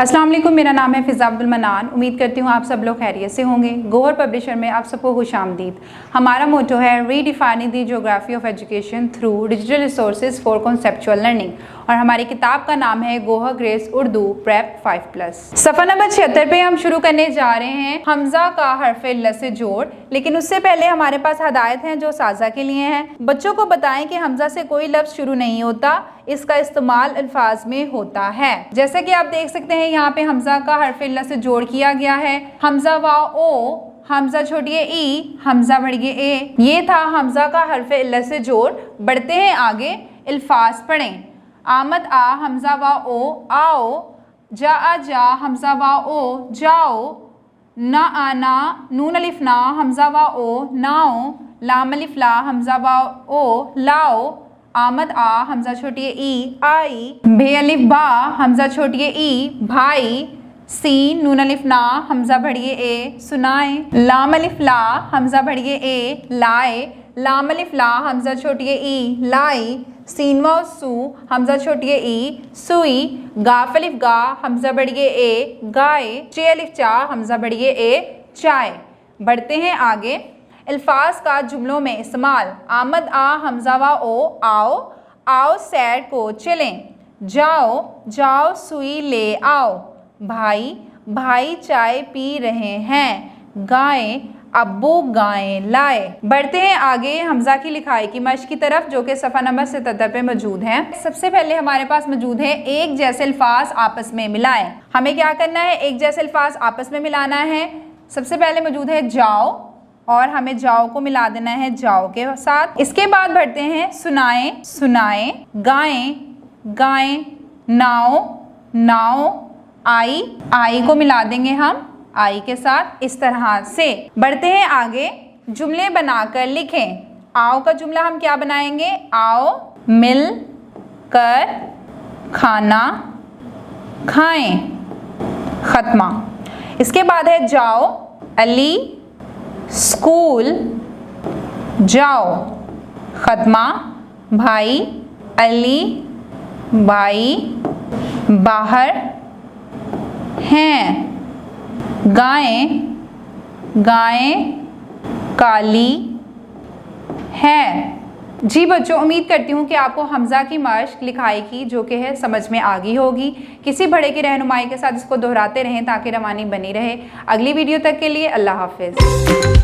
अस्सलाम वालेकुम, मेरा नाम है फ़िज़ा अब्दुल मनान। उम्मीद करती हूँ आप सब लोग खैरियत से होंगे। गौहर पब्लिशर में आप सबको खुशामदीद। हमारा मोटो है redefining the geography of education through digital resources for conceptual learning, और हमारी किताब का नाम है गोहर ग्रेस उर्दू प्रेप 5+। सफ़ा नंबर 76 पे हम शुरू करने जा रहे हैं हमज़ा का हर्फ ल से जोड़। लेकिन उससे पहले हमारे पास हदायत हैं जो साजा के लिए हैं। बच्चों को बताएं कि हमज़ा से कोई लफ्ज़ शुरू नहीं होता, इसका इस्तेमाल अल्फाज में होता है। जैसे कि आप देख सकते हैं यहाँ पे हमज़ा का हर्फ ल से जोड़ किया गया है। हमज़ा वा ओ, हमज़ा छोड़िए ई, हमज़ा बढ़िए ए। ये था हमज़ा का हर्फ ल से जोड़। बढ़ते हैं आगे, अल्फाज पढ़ें। आमद आ, हमज़ा वा ओ आओ। जा आ जा, हमज़ा वा ओ जाओ। ना आना, नून अलिफ ना, हमज़ा वा ओ नाओ। लाम अलिफ ला, हमज़ा वा ओ लाओ। आमद आ, हमज़ा छोटिए ई आई। बे अलिफ बा, हमज़ा छोटिए ई भाई। सीन नून अलिफ ना, हमज़ा बढ़िए ए सुनाए। लाम अलिफ ला, हमज़ा बढ़िए ए लाए। लाम अलिफ ला, हमज़ा छोटिए ई लाई। सीन व सू, हमज़ा छोटिए ई सुई। गाफ अलिफ गा, हमज़ा बढ़िए ए गाए। चे अलिफ चा, हमज़ा बढ़िए ए चाय। बढ़ते हैं आगे, अल्फाज का जुमलों में इस्तेमाल। आमद आ, हमज़ा वा ओ आओ। आओ सैर को चलें। जाओ, जाओ सुई ले आओ। भाई, भाई चाय पी रहे हैं। गाय, अब्बू गायें लाए। बढ़ते हैं आगे हमज़ा की लिखाई की मश्क की तरफ, जो कि सफ़ा नंबर 77 पे मौजूद है। सबसे पहले हमारे पास मौजूद है एक जैसे अल्फाज आपस में मिलाएं। हमें क्या करना है, एक जैसे अल्फाज आपस में मिलाना है। सबसे पहले मौजूद है जाओ, और हमें जाओ को मिला देना है जाओ के साथ। इसके बाद बढ़ते हैं सुनाएं, सुनाएं। गाएं, गाएं। नाओ, नाओ। आई, आई को मिला देंगे हम आई के साथ। इस तरह से बढ़ते हैं आगे, जुमले बनाकर लिखें। आओ का जुमला हम क्या बनाएंगे, आओ मिल कर खाना खाएं, खत्मा। इसके बाद है जाओ, अली स्कूल जाओ, खत्मा। भाई, अली भाई बाहर हैं। गायें, गायें काली है। जी बच्चों, उम्मीद करती हूँ कि आपको हमज़ा की मश्क लिखाई की जो कि है समझ में आ गई होगी। किसी बड़े की रहनुमाई के साथ इसको दोहराते रहें ताकि रवानी बनी रहे। अगली वीडियो तक के लिए अल्लाह हाफिज़।